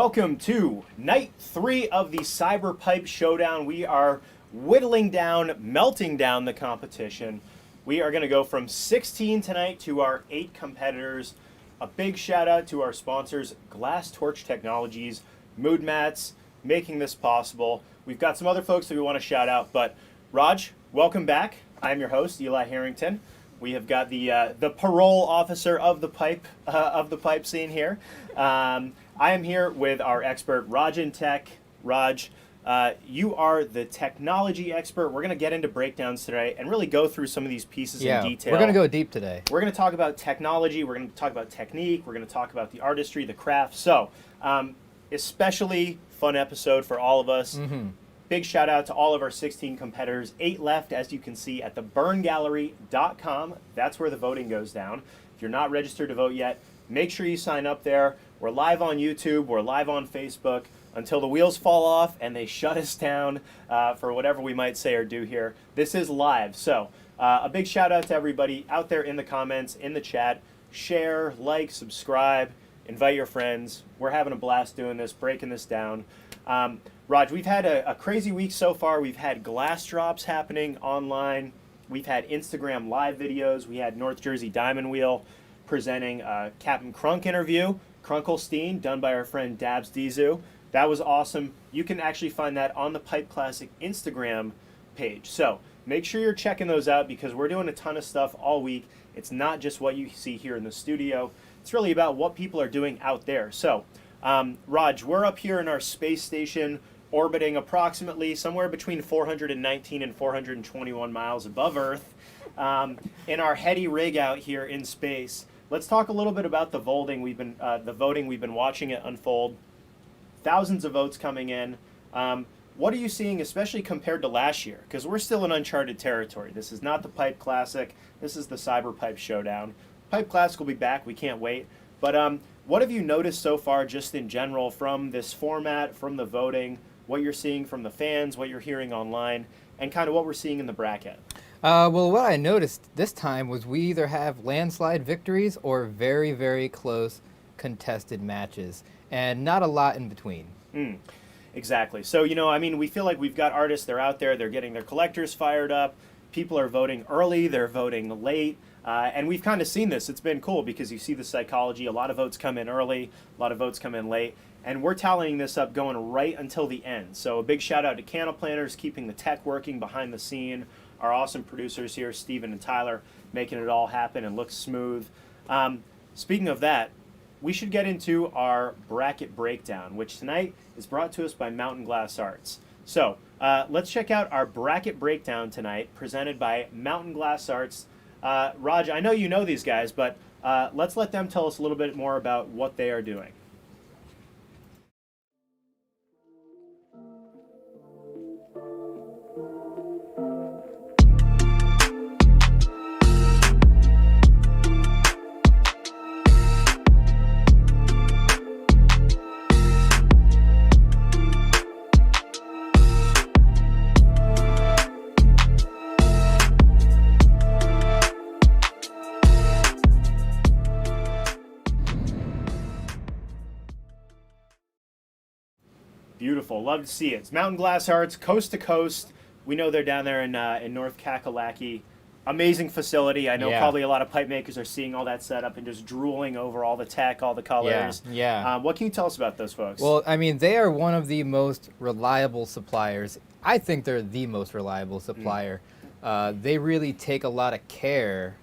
welcome to night 3 of the Cyber Pipe Showdown. We are whittling down, melting down the competition. We are going to go from 16 tonight to our 8 competitors. A big shout out to our sponsors, Glass Torch Technologies Moodmats, making this possible. We've got some other folks that we want to shout out, but Raj, welcome back. I'm your host, Eli Harrington. We have got the parole officer of the pipe scene here. I am here with our expert, Raj in Tech. Raj, you are the technology expert. We're going to get into breakdowns today and really go through some of these pieces in detail. We're going to go deep today. We're going to talk about technology. We're going to talk about technique. We're going to talk about the artistry, the craft. So, especially fun episode for all of us. Mm-hmm. Big shout out to all of our 16 competitors. 8 left, as you can see, at the burngallery.com. That's where the voting goes down. If you're not registered to vote yet, make sure you sign up there. We're live on YouTube. We're live on Facebook until the wheels fall off and they shut us down for whatever we might say or do here. This is live. So a big shout out to everybody out there in the comments, in the chat. Share, like, subscribe, invite your friends. We're having a blast doing this, breaking this down. Raj, we've had a crazy week so far. We've had glass drops happening online. We've had Instagram live videos. We had North Jersey Diamond Wheel presenting a Captain Crunk interview, Krunkelstein, done by our friend Dabs Dizu. That was awesome. You can actually find that on the Pipe Classic Instagram page. So make sure you're checking those out because we're doing a ton of stuff all week. It's not just what you see here in the studio. It's really about what people are doing out there. So, Raj, we're up here in our space station orbiting approximately somewhere between 419 and 421 miles above Earth in our heady rig out here in space. Let's talk a little bit about the voting. We've been watching it unfold. Thousands of votes coming in. What are you seeing, especially compared to last year? Because we're still in uncharted territory. This is not the Pipe Classic. This is the Cyber Pipe Showdown. Pipe Classic will be back. We can't wait. But what have you noticed so far, just in general, from this format, from the voting, what you're seeing from the fans, what you're hearing online, and kind of what we're seeing in the bracket? Well, what I noticed this time was we either have landslide victories or very, very close contested matches, and not a lot in between. Exactly. So, we feel like we've got artists, they're out there, they're getting their collectors fired up. People are voting early, they're voting late. And we've kind of seen this. It's been cool because you see the psychology. A lot of votes come in early, a lot of votes come in late. And we're tallying this up going right until the end. So a big shout out to Candle Planners, keeping the tech working behind the scene. Our awesome producers here, Steven and Tyler, making it all happen and look smooth. Speaking of that, we should get into our bracket breakdown, which tonight is brought to us by Mountain Glass Arts. So let's check out our bracket breakdown tonight, presented by Mountain Glass Arts. Raj, I know you know these guys, but let's let them tell us a little bit more about what they are doing. Beautiful. Love to see it. It's Mountain Glass Arts, coast to coast. We know they're down there in North Kakalaki. Amazing facility. I know probably a lot of pipe makers are seeing all that setup and just drooling over all the tech, all the colors. What can you tell us about those folks? Well, they are one of the most reliable suppliers. I think they're the most reliable supplier. They really take a lot of care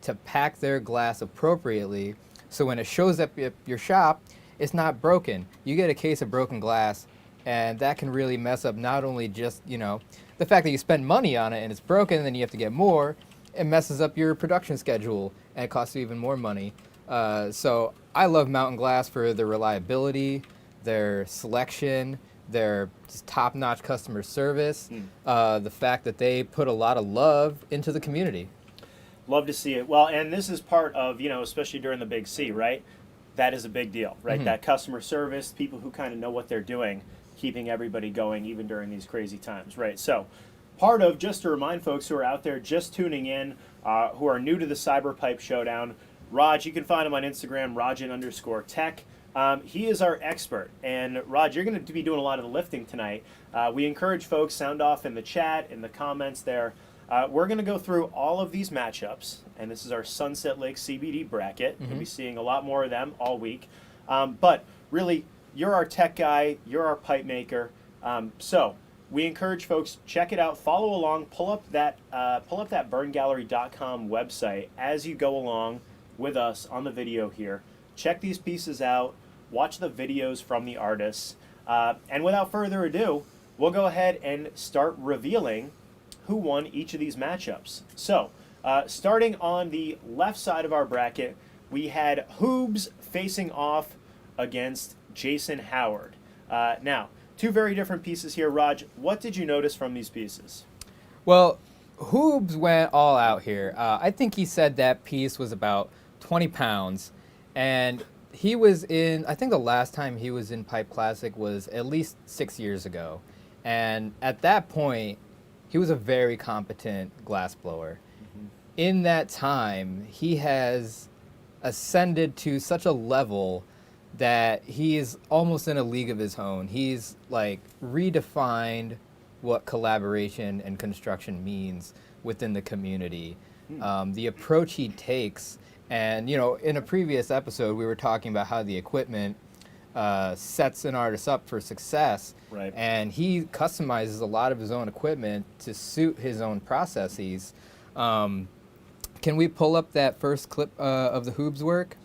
to pack their glass appropriately, so when it shows up at your shop, it's not broken. You get a case of broken glass, and that can really mess up not only just, the fact that you spend money on it and it's broken and then you have to get more, it messes up your production schedule and it costs you even more money. So I love Mountain Glass for their reliability, their selection, their just top-notch customer service, the fact that they put a lot of love into the community. Love to see it. Well, and this is part of, especially during the Big C, right? That is a big deal, right? That customer service, people who kind of know what they're doing, keeping everybody going even during these crazy times, right? So part of, just to remind folks who are out there just tuning in, who are new to the Cyber Pipe Showdown, Raj, you can find him on Instagram, Rajin_tech. He is our expert. And Rod, you're going to be doing a lot of the lifting tonight. We encourage folks, sound off in the chat, in the comments there. We're going to go through all of these matchups, and this is our Sunset Lake CBD bracket. You'll be seeing a lot more of them all week. But really, you're our tech guy, you're our pipe maker. So we encourage folks, check it out, follow along, pull up that burngallery.com website as you go along with us on the video here. Check these pieces out, watch the videos from the artists, and without further ado, we'll go ahead and start revealing who won each of these matchups. So, starting on the left side of our bracket, we had Hoobs facing off against Jason Howard. Now, two very different pieces here. Raj, what did you notice from these pieces? Well, Hoobs went all out here. I think he said that piece was about 20 pounds, and he was in, I think the last time he was in Pipe Classic was at least 6 years ago. And at that point, he was a very competent glassblower. In that time, he has ascended to such a level that he is almost in a league of his own. He's like redefined what collaboration and construction means within the community. The approach he takes, and you know, in a previous episode, we were talking about how the equipment sets an artist up for success. Right. And he customizes a lot of his own equipment to suit his own processes. Can we pull up that first clip of the Hoobs work?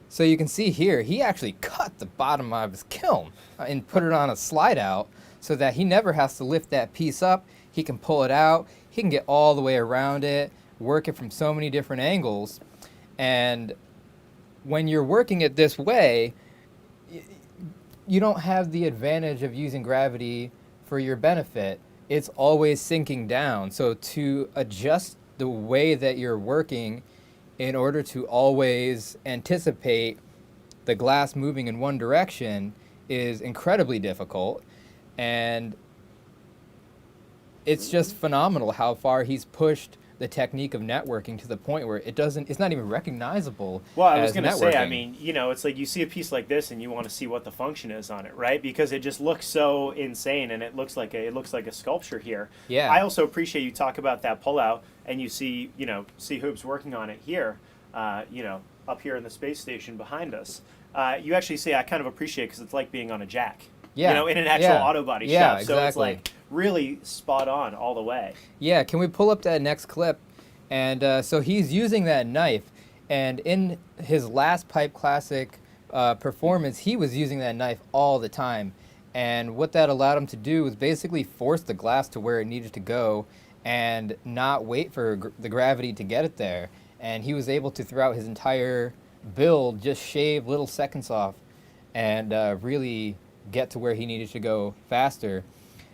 So you can see here, he actually cut the bottom of his kiln and put it on a slide out so that he never has to lift that piece up. He can pull it out. He can get all the way around it, work it from so many different angles. And when you're working it this way, you don't have the advantage of using gravity for your benefit. It's always sinking down. So to adjust the way that you're working in order to always anticipate the glass moving in one direction is incredibly difficult. And it's just phenomenal how far he's pushed the technique of networking to the point where it's not even recognizable. Well, I was going to say, I mean, you know, it's like you see a piece like this and you want to see what the function is on it, right? Because it just looks so insane, and it looks like a sculpture here. Yeah. I also appreciate you talk about that pullout, and you see Hoobs working on it here, up here in the space station behind us. You actually say I kind of appreciate it because it's like being on a jack. Yeah. In an actual auto body shop. Yeah, So it's exactly. like really spot on all the way. Yeah, can we pull up that next clip? And so he's using that knife, and in his last Pipe Classic performance, he was using that knife all the time. And what that allowed him to do was basically force the glass to where it needed to go and not wait for the gravity to get it there. And he was able to, throughout his entire build, just shave little seconds off and really get to where he needed to go faster.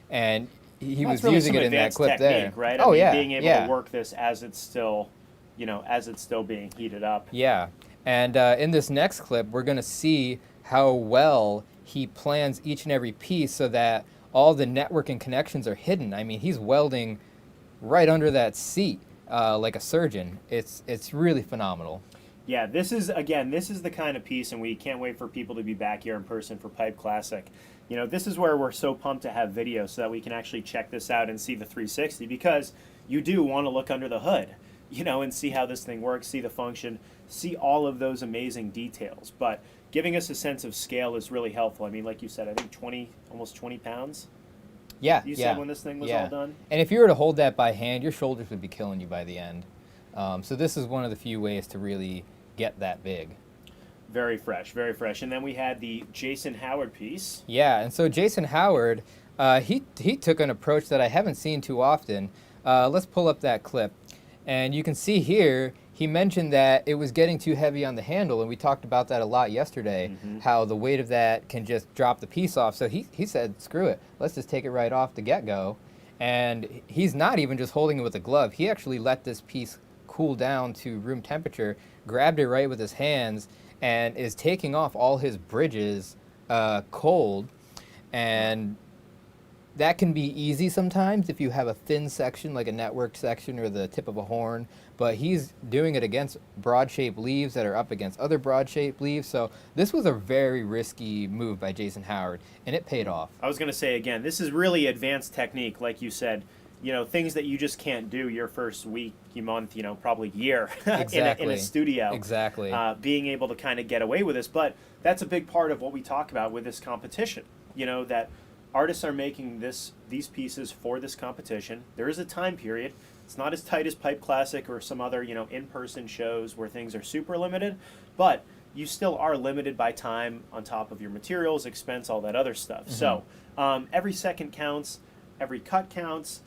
And he was really using some it in that advanced clip technique, there. Right? Oh, yeah. Being able to work this as it's still, being heated up. Yeah. And in this next clip, we're going to see how well he plans each and every piece so that all the networking connections are hidden. I mean, he's welding right under that seat like a surgeon. It's really phenomenal. Yeah, this is the kind of piece, and we can't wait for people to be back here in person for Pipe Classic. This is where we're so pumped to have video so that we can actually check this out and see the 360, because you do want to look under the hood, and see how this thing works, see the function, see all of those amazing details. But giving us a sense of scale is really helpful. I mean, like you said, I think almost 20 pounds. Yeah, You said when this thing was all done? And if you were to hold that by hand, your shoulders would be killing you by the end. So this is one of the few ways to really get that big. Very fresh, very fresh. And then we had the Jason Howard piece. Yeah, and so Jason Howard, he took an approach that I haven't seen too often. Let's pull up that clip. And you can see here, he mentioned that it was getting too heavy on the handle, and we talked about that a lot yesterday, how the weight of that can just drop the piece off. So he said, screw it, let's just take it right off the get-go. And he's not even just holding it with a glove. He actually let this piece cool down to room temperature, grabbed it right with his hands, and is taking off all his bridges cold. And that can be easy sometimes if you have a thin section like a network section or the tip of a horn, but he's doing it against broad-shaped leaves that are up against other broad-shaped leaves. So this was a very risky move by Jason Howard, and it paid off. I was going to say, again, this is really advanced technique, like you said. Things that you just can't do your first week, month, probably year Exactly. in a studio. Exactly. Being able to kind of get away with this. But that's a big part of what we talk about with this competition. That artists are making these pieces for this competition. There is a time period. It's not as tight as Pipe Classic or some other, in-person shows where things are super limited. But you still are limited by time on top of your materials, expense, all that other stuff. Mm-hmm. So every second counts, every cut counts.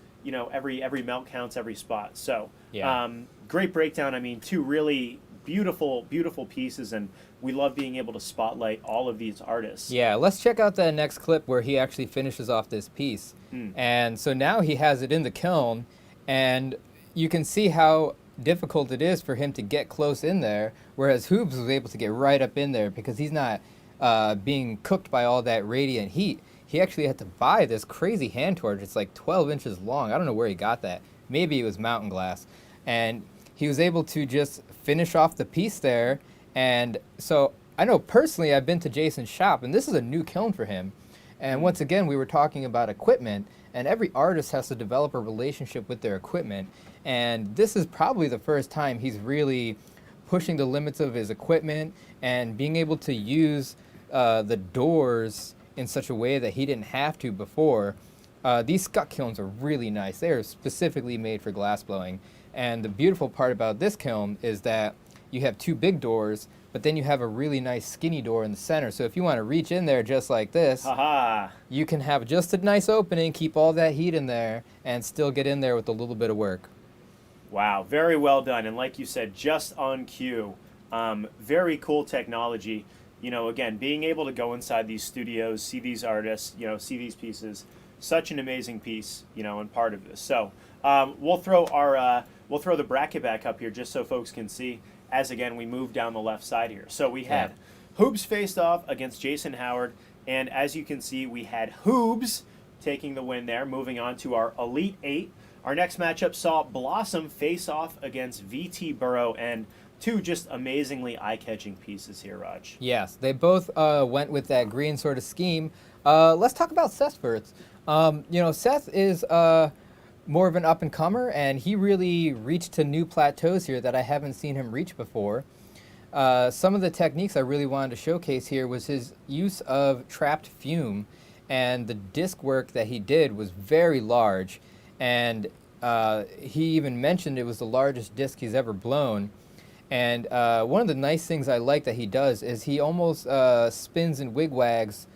Every melt counts, every spot. So, Yeah. Great breakdown. I mean, two really beautiful, beautiful pieces, and we love being able to spotlight all of these artists. Yeah, let's check out that next clip where he actually finishes off this piece. And so now he has it in the kiln, and you can see how difficult it is for him to get close in there, whereas Hoobs was able to get right up in there because he's not being cooked by all that radiant heat. He actually had to buy this crazy hand torch. It's like 12 inches long. I don't know where he got that. Maybe it was mountain glass. And he was able to just finish off the piece there. And so I know personally I've been to Jason's shop, and this is a new kiln for him. And once again, we were talking about equipment, and every artist has to develop a relationship with their equipment. And this is probably the first time he's really pushing the limits of his equipment and being able to use the doors in such a way that he didn't have to before. These scut kilns are really nice. They are specifically made for glass blowing. And the beautiful part about this kiln is that you have two big doors, but then you have a really nice skinny door in the center. So if you want to reach in there just like this, you can have just a nice opening, keep all that heat in there, and still get in there with a little bit of work. Wow, very well done. And like you said, just on cue. Very cool technology. Again, being able to go inside these studios, see these artists, see these pieces, such an amazing piece, and part of this. So we'll throw the bracket back up here just so folks can see as, again, we move down the left side here. So we had Hoobs faced off against Jason Howard, and as you can see, we had Hoobs taking the win there, moving on to our Elite 8. Our next matchup saw Blossom face off against VT Burrow, and two just amazingly eye-catching pieces here, Raj. Yes, they both went with that green sort of scheme. Let's talk about Seth first. Seth is more of an up-and-comer, and he really reached to new plateaus here that I haven't seen him reach before. Some of the techniques I really wanted to showcase here was his use of trapped fume, and the disc work that he did was very large, and he even mentioned it was the largest disc he's ever blown. And one of the nice things I like that he does is he almost spins and wigwags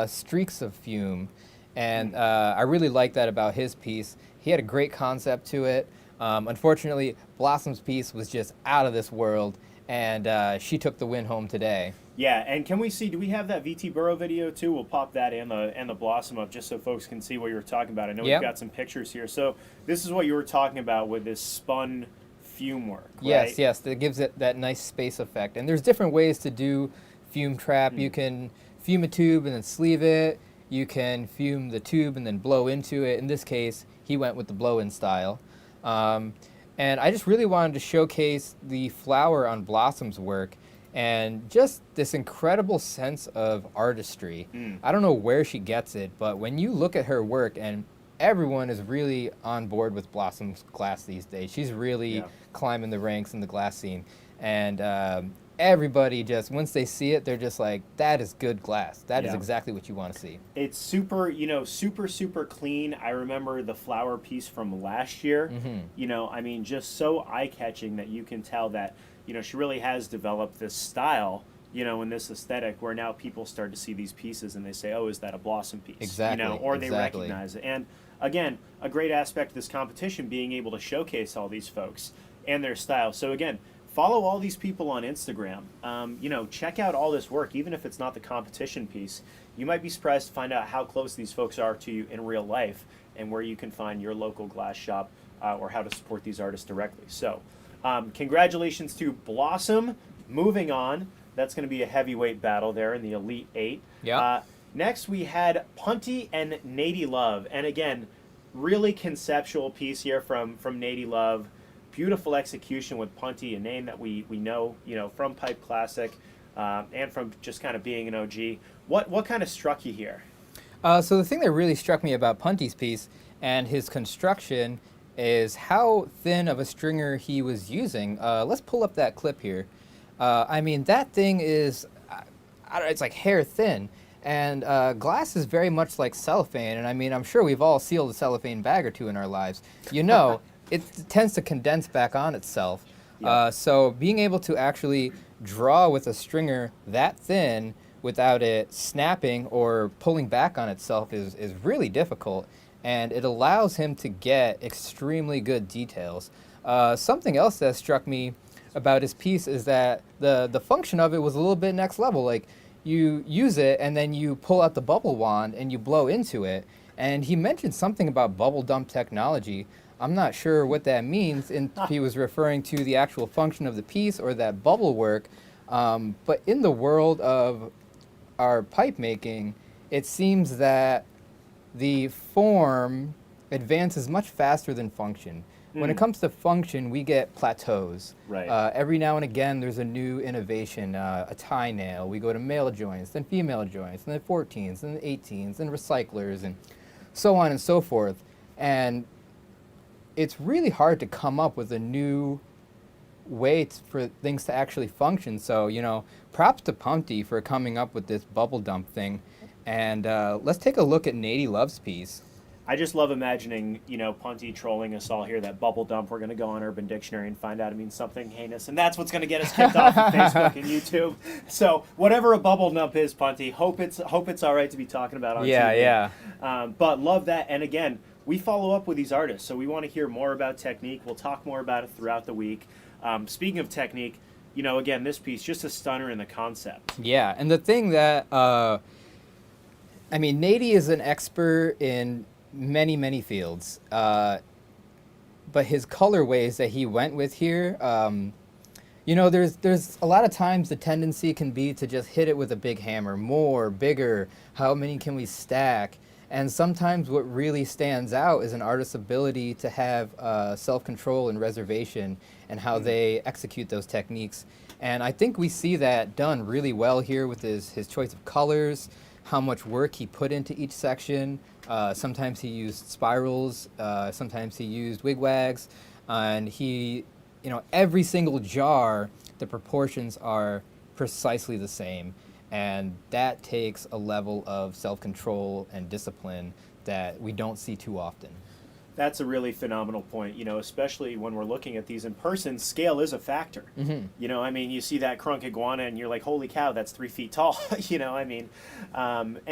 streaks of fume. And I really like that about his piece. He had a great concept to it. Unfortunately, Blossom's piece was just out of this world, and she took the win home today. Yeah, and can we see, do we have that VT Burrow video too? We'll pop that and the Blossom up just so folks can see what you were talking about. I know we've got some pictures here. So this is what you were talking about with this spun fume work, right? Yes, that gives it that nice space effect. And there's different ways to do fume trap. You can fume a tube and then sleeve it. You can fume the tube and then blow into it. In this case, he went with the blow-in style. And I just really wanted to showcase the flower on Blossom's work and just this incredible sense of artistry. I don't know where she gets it, but when you look at her work, and everyone is really on board with Blossom's glass these days. She's really climbing the ranks in the glass scene. And everybody just, once they see it, they're just like, that is good glass. That is exactly what you want to see. It's super, super clean. I remember the flower piece from last year. Just so eye-catching that you can tell that, she really has developed this style, and this aesthetic where now people start to see these pieces and they say, oh, is that a Blossom piece? Exactly. Or they recognize it. And again, a great aspect of this competition being able to showcase all these folks and their style. So again, follow all these people on Instagram. Check out all this work, even if it's not the competition piece. You might be surprised to find out how close these folks are to you in real life and where you can find your local glass shop or how to support these artists directly. So congratulations to Blossom. Moving on, that's going to be a heavyweight battle there in the Elite 8. Yeah. Next, we had Punty and Nady Love. And again, really conceptual piece here from Nady Love. Beautiful execution with Punty, a name that we know, from Pipe Classic and from just kind of being an OG. What kind of struck you here? So the thing that really struck me about Punty's piece and his construction is how thin of a stringer he was using. Let's pull up that clip here. I mean, that thing is, it's like hair thin. And glass is very much like cellophane, and I mean, I'm sure we've all sealed a cellophane bag or two in our lives. It tends to condense back on itself. Yep. So being able to actually draw with a stringer that thin without it snapping or pulling back on itself is really difficult, and it allows him to get extremely good details. Something else that struck me about his piece is that the function of it was a little bit next level. Like, you use it and then you pull out the bubble wand and you blow into it. And he mentioned something about bubble dump technology. I'm not sure what that means, and if he was referring to the actual function of the piece or that bubble work. But in the world of our pipe making, it seems that the form advances much faster than function. When it comes to function, we get plateaus. Right. Every now and again, there's a new innovation, a tie nail. We go to male joints, then female joints, and then 14s, and 18s, and recyclers, and so on and so forth. And it's really hard to come up with a new way for things to actually function. So, props to Punty for coming up with this bubble dump thing. And let's take a look at Nady Love's piece. I just love imagining, Punty trolling us all here, that bubble dump. We're going to go on Urban Dictionary and find out it means something heinous, and that's what's going to get us kicked off of Facebook and YouTube. So whatever a bubble dump is, Punty, hope it's all right to be talking about on TV. Yeah. But love that. And again, we follow up with these artists, so we want to hear more about technique. We'll talk more about it throughout the week. Speaking of technique, again, this piece, just a stunner in the concept. Yeah, and the thing that, Nady is an expert in many fields, but his colorways that he went with here, there's a lot of times the tendency can be to just hit it with a big hammer, more, bigger, how many can we stack? And sometimes what really stands out is an artist's ability to have self-control and reservation and how they execute those techniques. And I think we see that done really well here with his choice of colors, how much work he put into each section. Sometimes he used spirals, sometimes he used wigwags, and every single jar, the proportions are precisely the same. And that takes a level of self-control and discipline that we don't see too often. That's a really phenomenal point, especially when we're looking at these in person. Scale is a factor. Mm-hmm. You see that crunk iguana and you're like, holy cow, that's 3 feet tall, and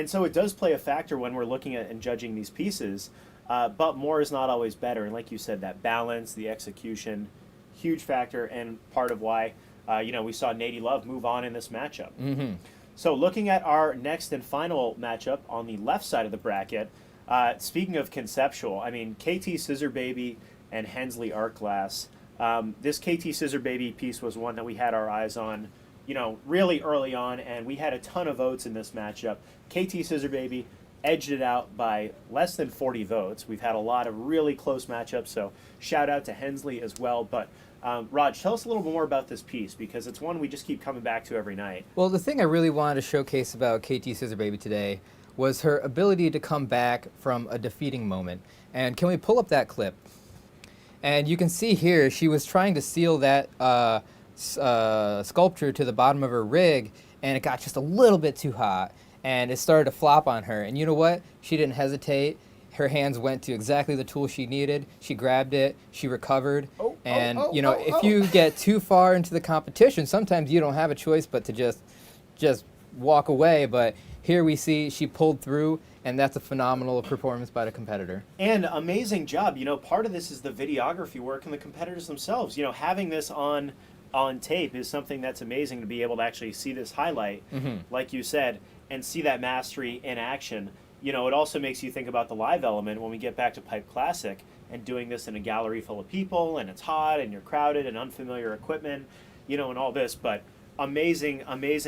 so it does play a factor when we're looking at and judging these pieces, but more is not always better. And like you said, that balance, the execution, huge factor, and part of why, we saw Nady Love move on in this matchup. Mm-hmm. So looking at our next and final matchup on the left side of the bracket, speaking of conceptual, KT Scissor Baby and Hensley Art Glass. This KT Scissor Baby piece was one that we had our eyes on, really early on, and we had a ton of votes in this matchup. KT Scissor Baby edged it out by less than 40 votes. We've had a lot of really close matchups, so shout out to Hensley as well. But Raj, tell us a little more about this piece, because it's one we just keep coming back to every night. Well, the thing I really wanted to showcase about KT Scissor Baby today was her ability to come back from a defeating moment. And can we pull up that clip? And you can see here, she was trying to seal that sculpture to the bottom of her rig, and it got just a little bit too hot, and it started to flop on her. And you know what? She didn't hesitate. Her hands went to exactly the tool she needed. She grabbed it. She recovered. If you get too far into the competition, sometimes you don't have a choice but to just walk away. But here we see she pulled through, and that's a phenomenal performance by the competitor. And amazing job. Part of this is the videography work and the competitors themselves. Having this on tape is something that's amazing, to be able to actually see this highlight, like you said, and see that mastery in action. It also makes you think about the live element when we get back to Pipe Classic and doing this in a gallery full of people, and it's hot and you're crowded and unfamiliar equipment, and all this. But amazing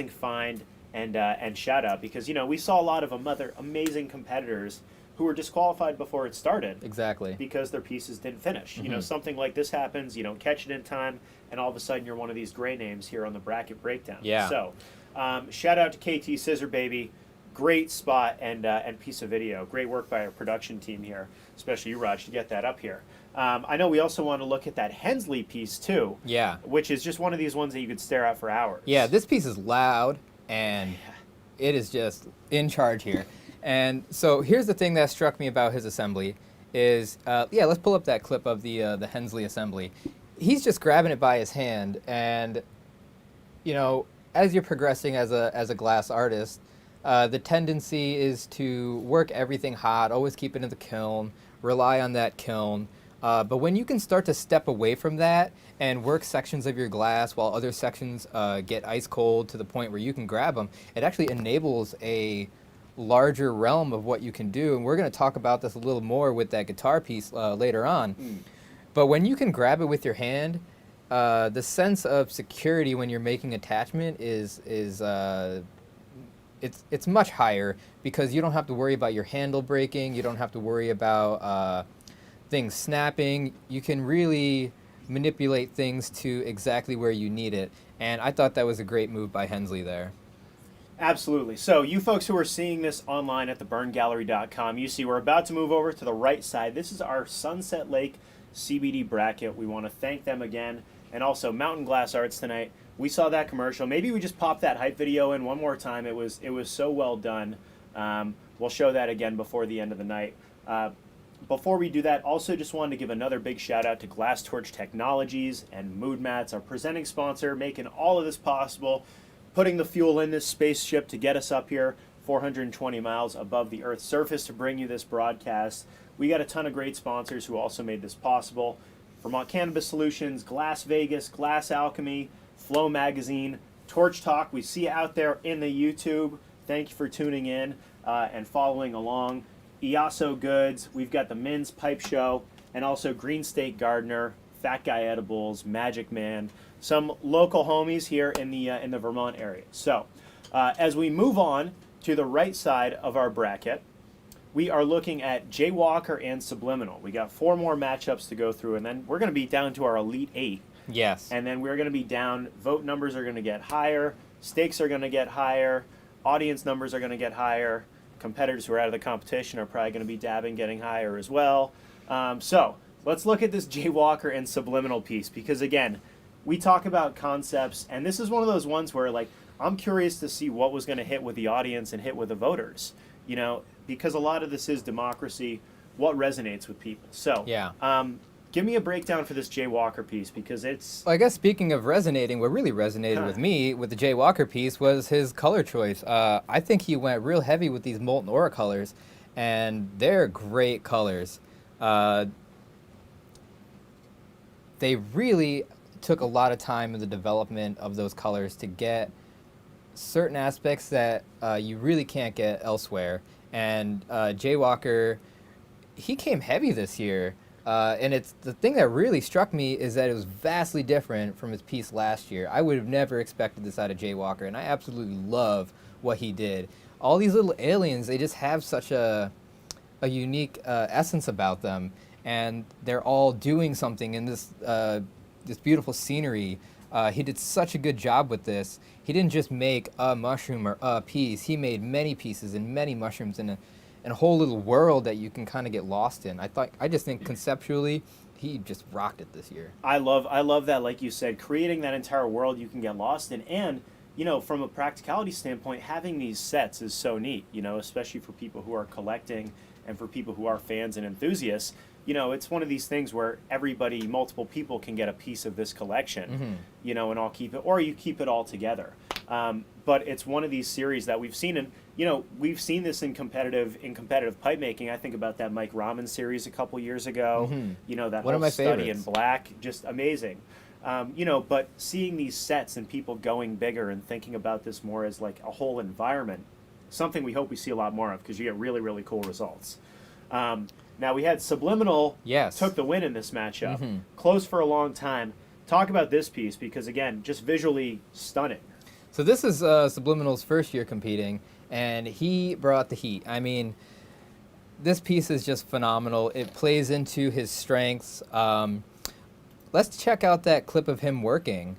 find. and shout out, because we saw a lot of other amazing competitors who were disqualified before it started. Exactly. Because their pieces didn't finish. Something like this happens, you don't catch it in time, and all of a sudden you're one of these gray names here on the bracket breakdown. Yeah. So, shout out to KT Scissor Baby. Great spot and piece of video. Great work by our production team here, especially you, Raj, to get that up here. I know we also want to look at that Hensley piece too. Yeah. Which is just one of these ones that you could stare at for hours. Yeah, this piece is loud, and it is just in charge here. And so here's the thing that struck me about his assembly is, let's pull up that clip of the Hensley assembly. He's just grabbing it by his hand, and as you're progressing as a glass artist, the tendency is to work everything hot, always keep it in the kiln, rely on that kiln. But when you can start to step away from that and work sections of your glass while other sections get ice cold to the point where you can grab them, it actually enables a larger realm of what you can do. And we're going to talk about this a little more with that guitar piece later on. But when you can grab it with your hand, the sense of security when you're making attachment is it's much higher, because you don't have to worry about your handle breaking. You don't have to worry about things snapping. You can really manipulate things to exactly where you need it. And I thought that was a great move by Hensley there. Absolutely. So you folks who are seeing this online at theburngallery.com, you see we're about to move over to the right side. This is our Sunset Lake CBD bracket. We want to thank them again. And also Mountain Glass Arts tonight. We saw that commercial. Maybe we just pop that hype video in one more time. It was so well done. We'll show that again before the end of the night. Before we do that, also just wanted to give another big shout out to Glass Torch Technologies and Moodmats, our presenting sponsor, making all of this possible, putting the fuel in this spaceship to get us up here 420 miles above the Earth's surface to bring you this broadcast. We got a ton of great sponsors who also made this possible. Vermont Cannabis Solutions, Glass Vegas, Glass Alchemy, Flow Magazine, Torch Talk. We see you out there in the YouTube. Thank you for tuning in and following along. Iaso Goods, we've got the Min's Pipe Show, and also Green State Gardener, Fat Guy Edibles, Magic Man, some local homies here in the Vermont area. So, as we move on to the right side of our bracket, we are looking at Jaywalker and Subliminal. We got 4 more matchups to go through, and then we're going to be down to our Elite 8. Yes. And then we're going to be down, vote numbers are going to get higher, stakes are going to get higher, audience numbers are going to get higher, competitors who are out of the competition are probably going to be dabbing, getting higher as well. So let's look at this Jaywalker and Subliminal piece, because again, we talk about concepts, and this is one of those ones where I'm curious to see what was going to hit with the audience and hit with the voters, because a lot of this is democracy, what resonates with people. So yeah. Give me a breakdown for this Jaywalker piece, because it's... Well, I guess speaking of resonating, what really resonated with me with the Jaywalker piece was his color choice. I think he went real heavy with these Molten Aura colors, and they're great colors. They really took a lot of time in the development of those colors to get certain aspects that you really can't get elsewhere. And Jaywalker, he came heavy this year. And it's the thing that really struck me is that it was vastly different from his piece last year. I would have never expected this out of Jaywalker, and I absolutely love what he did. All these little aliens, they just have such a unique essence about them, and they're all doing something in this this beautiful scenery. He did such a good job with this. He didn't just make a mushroom or a piece. He made many pieces and many mushrooms and a whole little world that you can kind of get lost in. I just think conceptually, he just rocked it this year. I love that, like you said, creating that entire world you can get lost in, and from a practicality standpoint, having these sets is so neat. Especially for people who are collecting and for people who are fans and enthusiasts. It's one of these things where multiple people can get a piece of this collection. And all keep it, or you keep it all together. But it's one of these series that we've seen, and we've seen this in competitive pipe making. I think about that Mike Rahman series a couple years ago. That One whole of my study favorites. in black, just amazing. But seeing these sets and people going bigger and thinking about this more as like a whole environment, something we hope we see a lot more of, because you get really, really cool results. Now we had Subliminal took the win in this matchup. Close for a long time. Talk about this piece, because again, just visually stunning. So this is Subliminal's first year competing, and he brought the heat. I mean, this piece is just phenomenal. It plays into his strengths. Let's check out that clip of him working.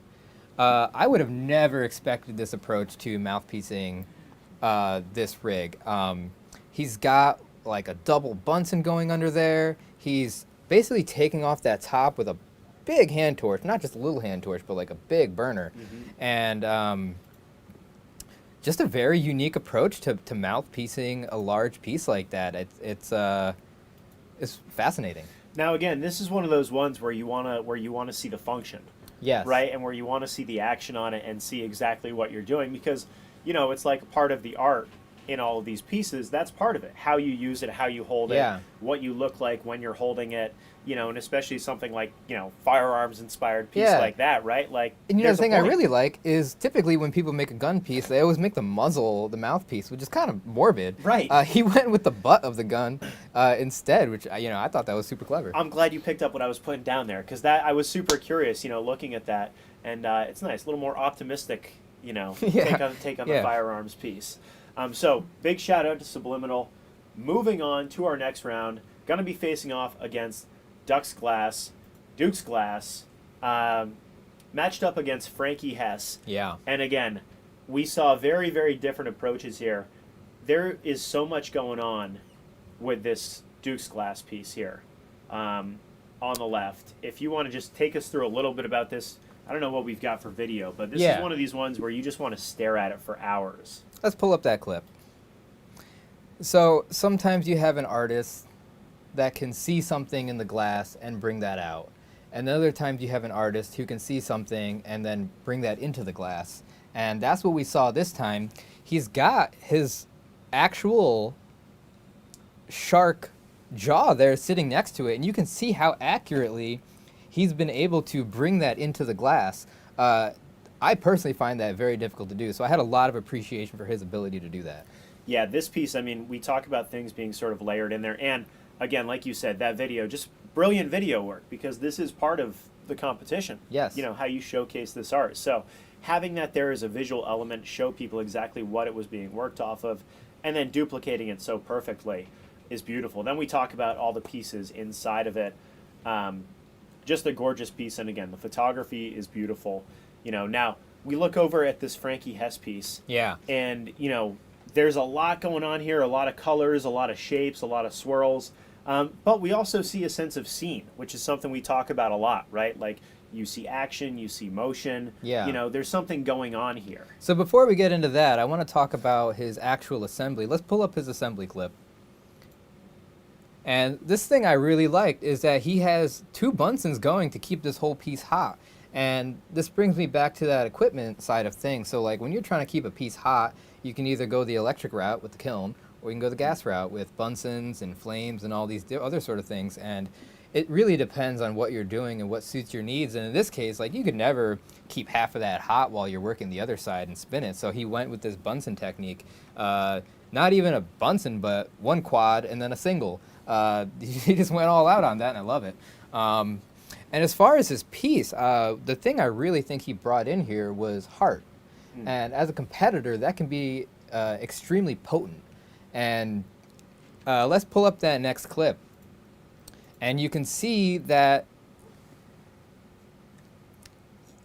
I would have never expected this approach to mouthpiecing this rig. He's got like a double Bunsen going under there. He's basically taking off that top with a big hand torch, not just a little hand torch, but like a big burner. And just a very unique approach to mouthpiecing a large piece like that. It's fascinating. Now again, this is one of those ones where you wanna see the function. Yes. Right, and where you want to see the action on it and see exactly what you're doing, because it's like part of the art in all of these pieces. That's part of it. How you use it, how you hold it, what you look like when you're holding it. And especially something like firearms inspired piece like that, right? Like, and the thing I really like is typically when people make a gun piece, they always make the muzzle the mouthpiece, which is kind of morbid. Right. He went with the butt of the gun instead, which I thought that was super clever. I'm glad you picked up what I was putting down there, because I was super curious, looking at that, and it's nice, a little more optimistic, take on the firearms piece. So big shout out to Subliminal. Moving on to our next round, gonna be facing off against Duke's Glass, matched up against Frankie Hess. Yeah. And again, we saw very, very different approaches here. There is so much going on with this Duke's Glass piece here on the left. If you want to just take us through a little bit about this, I don't know what we've got for video, but this is one of these ones where you just want to stare at it for hours. Let's pull up that clip. So sometimes you have an artist that can see something in the glass and bring that out. And other times you have an artist who can see something and then bring that into the glass. And that's what we saw this time. He's got his actual shark jaw there sitting next to it, and you can see how accurately he's been able to bring that into the glass. I personally find that very difficult to do, so I had a lot of appreciation for his ability to do that. Yeah, this piece, I mean, we talk about things being sort of layered in there, and again, like you said, that video, just brilliant video work, because this is part of the competition. Yes. How you showcase this art. So having that there as a visual element, show people exactly what it was being worked off of, and then duplicating it so perfectly is beautiful. Then we talk about all the pieces inside of it. Just a gorgeous piece, and again, the photography is beautiful. Now we look over at this Frankie Hess piece. Yeah. And, there's a lot going on here, a lot of colors, a lot of shapes, a lot of swirls. But we also see a sense of scene, which is something we talk about a lot, right? Like, you see action, you see motion. Yeah. There's something going on here. So before we get into that, I want to talk about his actual assembly. Let's pull up his assembly clip. And this thing I really liked is that he has 2 Bunsens going to keep this whole piece hot. And this brings me back to that equipment side of things. So like when you're trying to keep a piece hot, you can either go the electric route with the kiln, or you can go the gas route with Bunsens and flames and all these other sort of things. And it really depends on what you're doing and what suits your needs. And in this case, like, you could never keep half of that hot while you're working the other side and spin it. So he went with this Bunsen technique. Not even a Bunsen, but 1 quad and then a single. He just went all out on that, and I love it. And as far as his piece, the thing I really think he brought in here was heart. And as a competitor, that can be extremely potent. And let's pull up that next clip. And you can see that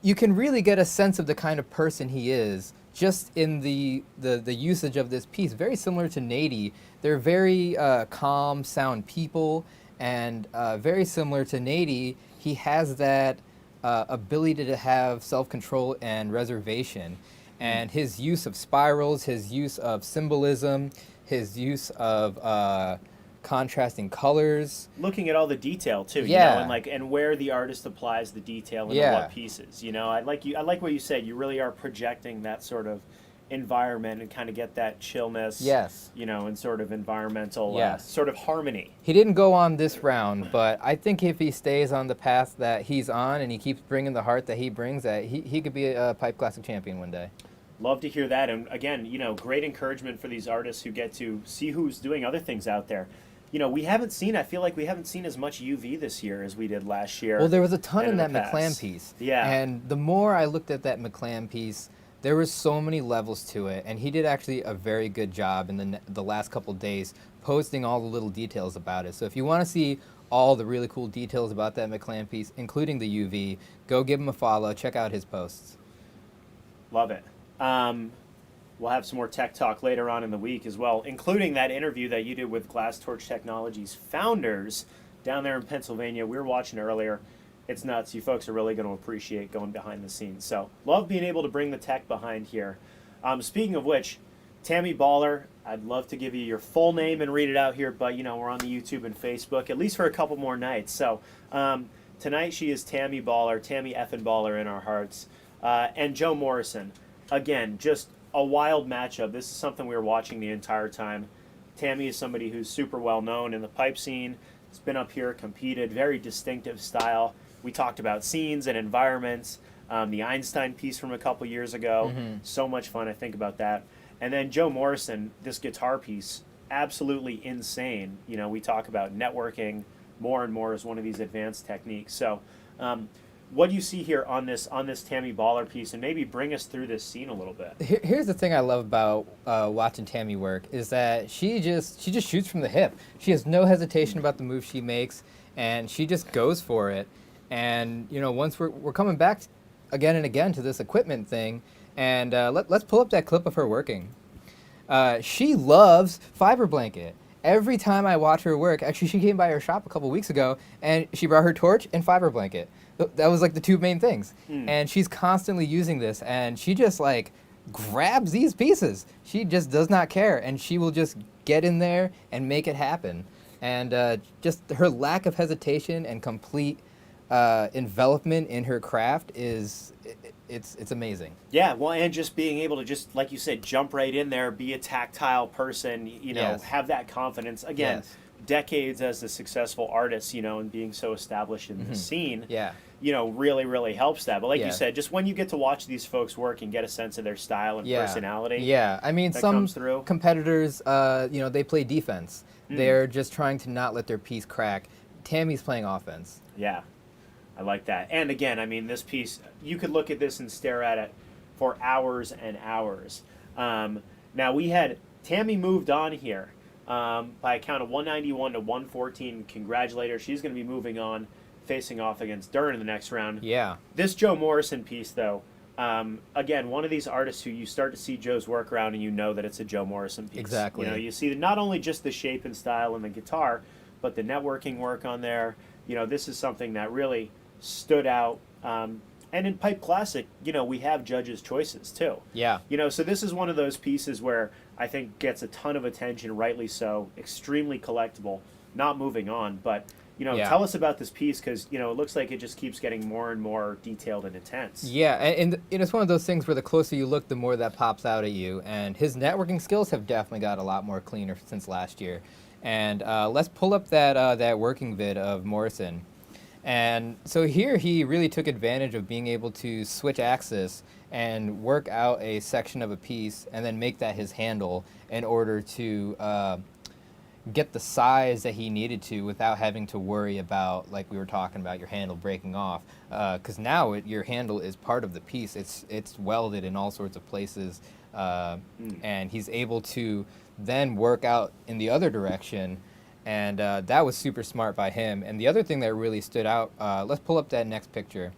you can really get a sense of the kind of person he is just in the usage of this piece. Very similar to Nady. They're very calm, sound people. And very similar to Nady, he has that ability to have self-control and reservation. And his use of spirals, his use of symbolism, his use of contrasting colors. Looking at all the detail too, Yeah. and where the artist applies the detail into what pieces. I like what you said. You really are projecting that sort of environment and kind of get that chillness. Yes. And sort of environmental, Yes. sort of harmony. He didn't go on this round, but I think if he stays on the path that he's on and he keeps bringing the heart that he brings, that he could be a Pipe Classic champion one day. Love to hear that. And again, great encouragement for these artists who get to see who's doing other things out there. I feel like we haven't seen as much UV this year as we did last year. Well, there was a ton in that past. McClam piece. Yeah. And the more I looked at that McClam piece, there was so many levels to it, and he did actually a very good job in the last couple days posting all the little details about it. So if you want to see all the really cool details about that McClan piece, including the UV, go give him a follow. Check out his posts. Love it. We'll have some more tech talk later on in the week as well, including that interview that you did with Glass Torch Technologies founders down there in Pennsylvania. We were watching earlier. It's nuts. You folks are really going to appreciate going behind the scenes. So love being able to bring the tech behind here. Speaking of which, Tammy Baller, I'd love to give you your full name and read it out here, but we're on the YouTube and Facebook, at least for a couple more nights. So tonight she is Tammy Baller, Tammy effing Baller in our hearts. And Joe Morrison. Again, just a wild matchup. This is something we were watching the entire time. Tammy is somebody who's super well known in the pipe scene. Has been up here, competed, very distinctive style. We talked about scenes and environments. The Einstein piece from a couple years ago. So much fun. I think about that. And then Joe Morrison, this guitar piece, absolutely insane. We talk about networking more and more as one of these advanced techniques. So what do you see here on this Tammy Baller piece, and maybe bring us through this scene a little bit? Here's the thing I love about watching Tammy work is that she just shoots from the hip. She has no hesitation about the move she makes, and she just goes for it. And once we're coming back again and again to this equipment thing, and let's pull up that clip of her working. She loves fiber blanket. Every time I watch her work, actually she came by our shop a couple weeks ago, and she brought her torch and fiber blanket. That was like the two main things. And she's constantly using this, and she just like grabs these pieces. She just does not care, and she will just get in there and make it happen. And just her lack of hesitation and complete envelopment in her craft is it's amazing. Yeah, well, and just being able to just, like you said, jump right in there, be a tactile person, Yes. have that confidence. Again, Yes. decades as a successful artist, and being so established in the scene, Yeah. really, really helps that. But like you Yeah. said, just when you get to watch these folks work and get a sense of their style and personality. Yeah, I mean, that some comes through. competitors, they play defense. They're just trying to not let their piece crack. Tammy's playing offense. Yeah, I like that. And again, I mean, this piece, you could look at this and stare at it for hours and hours. Now, we had Tammy moved on here by a count of 191 to 114. Congratulate her. She's going to be moving on, facing off against Bern in the next round. Yeah. This Joe Morrison piece, though, again, one of these artists who you start to see Joe's work around and you know that it's a Joe Morrison piece. Exactly. You see not only just the shape and style and the guitar, but the networking work on there. This is something that really stood out. And in Pipe Classic, we have judges' choices too. Yeah. So this is one of those pieces where I think gets a ton of attention, rightly so, extremely collectible, not moving on. But, Yeah. tell us about this piece because, it looks like it just keeps getting more and more detailed and intense. Yeah, and it's one of those things where the closer you look, the more that pops out at you. And his networking skills have definitely got a lot more cleaner since last year. And let's pull up that working vid of Morrison. And so here he really took advantage of being able to switch axis and work out a section of a piece and then make that his handle in order to get the size that he needed to without having to worry about, like we were talking about, your handle breaking off. Because now your handle is part of the piece. It's welded in all sorts of places. And he's able to then work out in the other direction. And that was super smart by him. And the other thing that really stood out, let's pull up that next picture.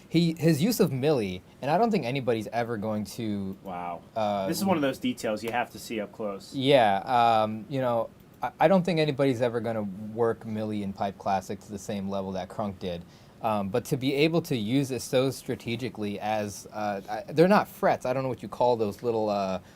His use of milli, and I don't think anybody's ever going to. Wow. This is one of those details you have to see up close. Yeah, I don't think anybody's ever going to work milli in Pipe Classic to the same level that Crunk did. But to be able to use it so strategically as, they're not frets, I don't know what you call those little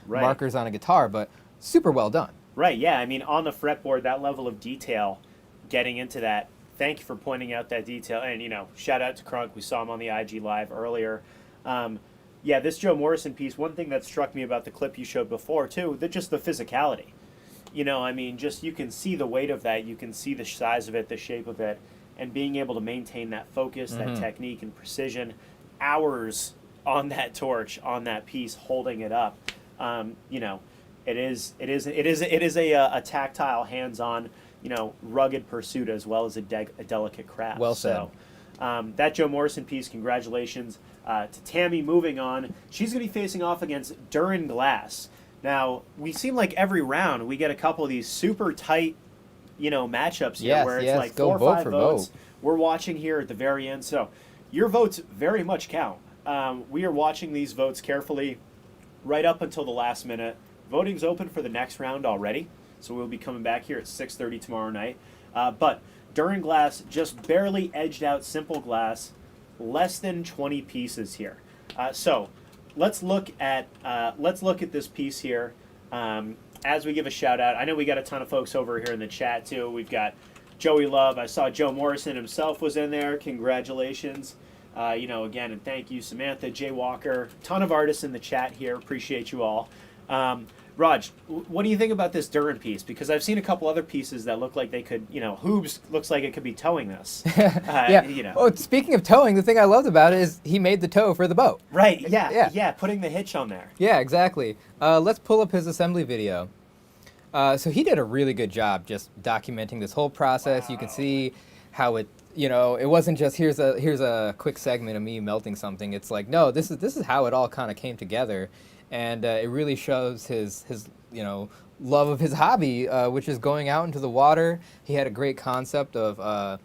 markers on a guitar, but super well done. Right, yeah. I mean, on the fretboard, that level of detail, getting into that. Thank you for pointing out that detail. And, shout out to Crunk. We saw him on the IG Live earlier. Yeah, this Joe Morrison piece, one thing that struck me about the clip you showed before, too, just the physicality. Just you can see the weight of that. You can see the size of it, the shape of it, and being able to maintain that focus, that technique and precision, hours on that torch, on that piece, holding it up. It is a tactile, hands-on, rugged pursuit as well as a delicate craft. Well said. So, That Joe Morrison piece, congratulations to Tammy. Moving on, she's going to be facing off against Duran Glass. Now, we seem like every round we get a couple of these super tight, matchups here where it's like 4 or 5 votes. We're watching here at the very end, so your votes very much count. We are watching these votes carefully right up until the last minute. Voting's open for the next round already, so we'll be coming back here at 6:30 tomorrow night. But Duran Glass just barely edged out Simple Glass, less than 20 pieces here. So let's look at this piece here. As we give a shout out, I know we got a ton of folks over here in the chat too. We've got Joey Love. I saw Joe Morrison himself was in there. Congratulations. Again, and thank you, Samantha, Jaywalker. Ton of artists in the chat here. Appreciate you all. Raj, what do you think about this Duran piece? Because I've seen a couple other pieces that look like they could, Hoobs looks like it could be towing this. Yeah. Oh, speaking of towing, the thing I loved about it is he made the tow for the boat. Right, yeah, putting the hitch on there. Yeah, exactly. Let's pull up his assembly video. So he did a really good job just documenting this whole process. Wow. You can see how it, it wasn't just here's a quick segment of me melting something. It's like, no, this is how it all kind of came together. And it really shows his love of his hobby, which is going out into the water. He had a great concept of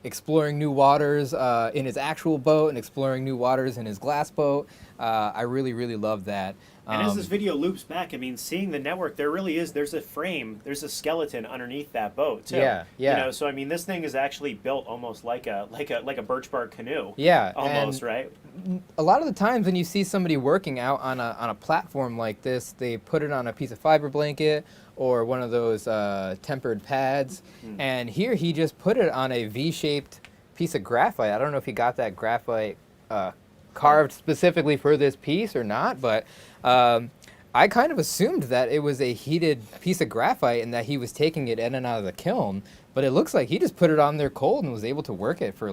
exploring new waters in his actual boat and exploring new waters in his glass boat. I really, really love that. And as this video loops back, I mean, seeing the network, there's a frame, there's a skeleton underneath that boat too. Yeah. So I mean, this thing is actually built almost like a birch bark canoe. Yeah. Almost, right? A lot of the times when you see somebody working out on a platform like this, they put it on a piece of fiber blanket or one of those tempered pads. And here he just put it on a V-shaped piece of graphite. I don't know if he got that graphite carved specifically for this piece or not, but I kind of assumed that it was a heated piece of graphite and that he was taking it in and out of the kiln, but it looks like he just put it on there cold and was able to work it for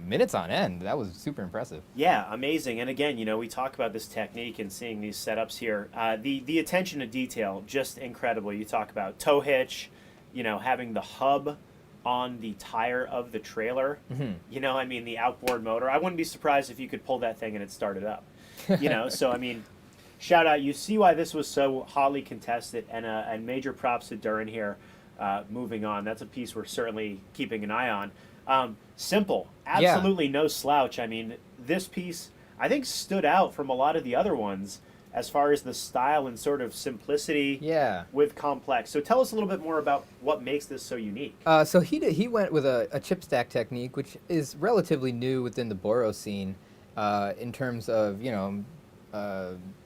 minutes on end. That was super impressive. Yeah, amazing. And again, we talk about this technique and seeing these setups here. The attention to detail, just incredible. You talk about tow hitch, having the hub on the tire of the trailer. The outboard motor. I wouldn't be surprised if you could pull that thing and it started up. So I mean, shout out. You see why this was so hotly contested, and major props to Duran here. Moving on, that's a piece we're certainly keeping an eye on. Simple, absolutely no slouch. I mean, this piece I think stood out from a lot of the other ones as far as the style and sort of simplicity with complex. So tell us a little bit more about what makes this so unique. So he went with a chip stack technique, which is relatively new within the Burrow scene in terms of,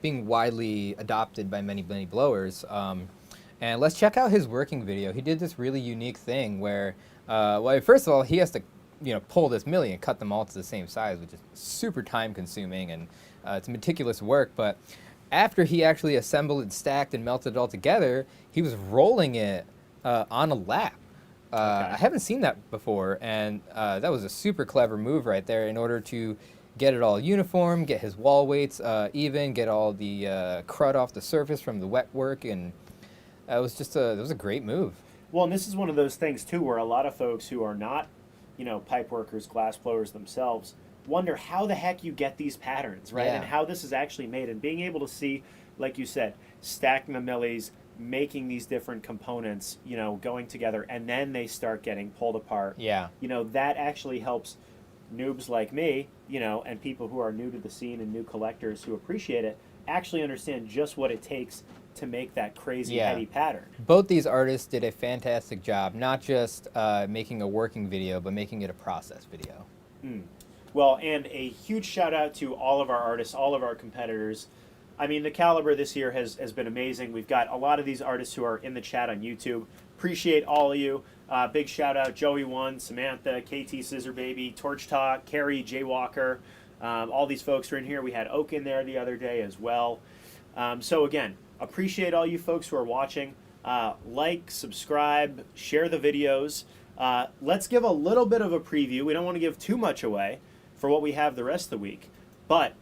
being widely adopted by many, many blowers. And let's check out his working video. He did this really unique thing where, first of all, he has to pull this millie and cut them all to the same size, which is super time consuming, and it's meticulous work. But after he actually assembled and stacked and melted it all together, he was rolling it on a lap. I haven't seen that before, and that was a super clever move right there in order to get it all uniform, get his wall weights even, get all the crud off the surface from the wet work, and it was a great move. Well, and this is one of those things too where a lot of folks who are not pipe workers, glass blowers themselves, wonder how the heck you get these patterns, right? And how this is actually made, and being able to see, like you said, stacking the millies, making these different components, going together, and then they start getting pulled apart. That actually helps noobs like me, and people who are new to the scene and new collectors who appreciate it, actually understand just what it takes to make that crazy heady pattern. Both these artists did a fantastic job, not just making a working video, but making it a process video. Well, and a huge shout out to all of our artists, all of our competitors. I mean, the caliber this year has been amazing. We've got a lot of these artists who are in the chat on YouTube. Appreciate all of you. Big shout out, Joey One, Samantha, KT Scissor Baby, Torch Talk, Carrie, Jaywalker. All these folks are in here. We had Oak in there the other day as well. So again, appreciate all you folks who are watching. Like, subscribe, share the videos. Let's give a little bit of a preview. We don't want to give too much away for what we have the rest of the week. But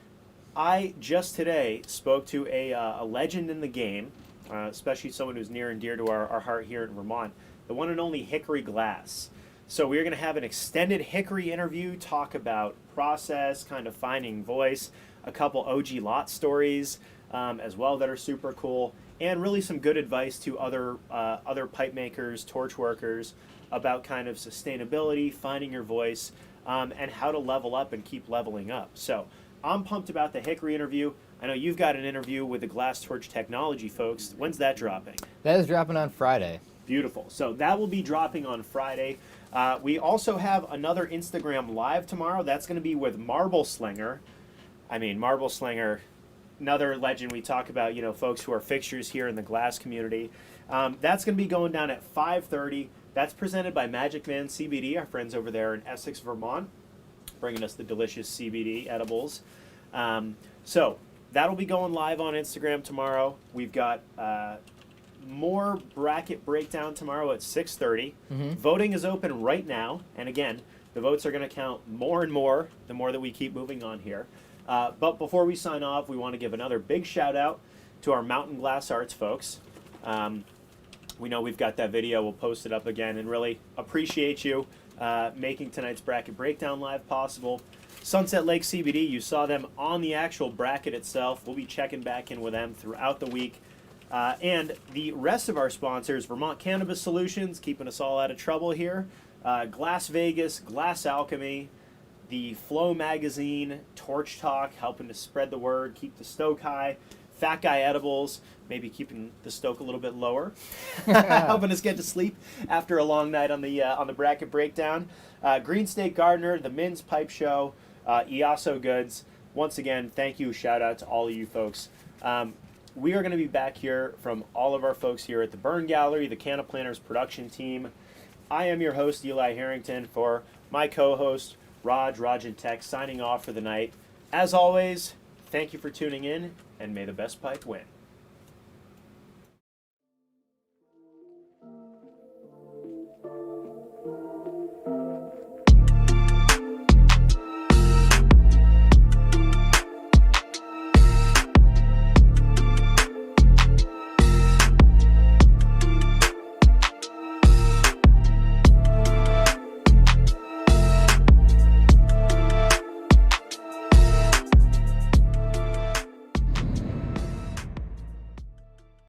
I just today spoke to a legend in the game, especially someone who's near and dear to our heart here in Vermont, the one and only Hickory Glass. So we're going to have an extended Hickory interview, talk about process, kind of finding voice, a couple OG lot stories as well that are super cool, and really some good advice to other pipe makers, torch workers about kind of sustainability, finding your voice, and how to level up and keep leveling up. So I'm pumped about the Hickory interview. I know you've got an interview with the Glass Torch Technology folks. When's that dropping? That is dropping on Friday. Beautiful. So that will be dropping on Friday. We also have another Instagram Live tomorrow. That's going to be with Marble Slinger. Marble Slinger, another legend we talk about, folks who are fixtures here in the glass community. That's going to be going down at 5:30. That's presented by Magic Man CBD, our friends over there in Essex, Vermont, bringing us the delicious CBD edibles. So that'll be going live on Instagram tomorrow. We've got more bracket breakdown tomorrow at 6:30. Voting is open right now, and again, the votes are going to count more and more the more that we keep moving on here. But before we sign off, we want to give another big shout out to our Mountain Glass Arts folks. We know we've got that video. We'll post it up again, and really appreciate you making tonight's bracket breakdown live possible. Sunset Lake CBD, you saw them on the actual bracket itself. We'll be checking back in with them throughout the week. And the rest of our sponsors, Vermont Cannabis Solutions, keeping us all out of trouble here. Glass Vegas, Glass Alchemy, the Flow Magazine, Torch Talk, helping to spread the word, keep the stoke high. Fat Guy Edibles, maybe keeping the stoke a little bit lower, helping us get to sleep after a long night on the bracket breakdown. Green State Gardener, the Min's Pipe Show, EASO Goods. Once again, thank you, shout out to all of you folks. We are going to be back here from all of our folks here at the Bern Gallery, the Canna Planners production team. I am your host, Eli Harrington, for my co-host, Raj and Tech, signing off for the night. As always, thank you for tuning in, and may the best pipe win.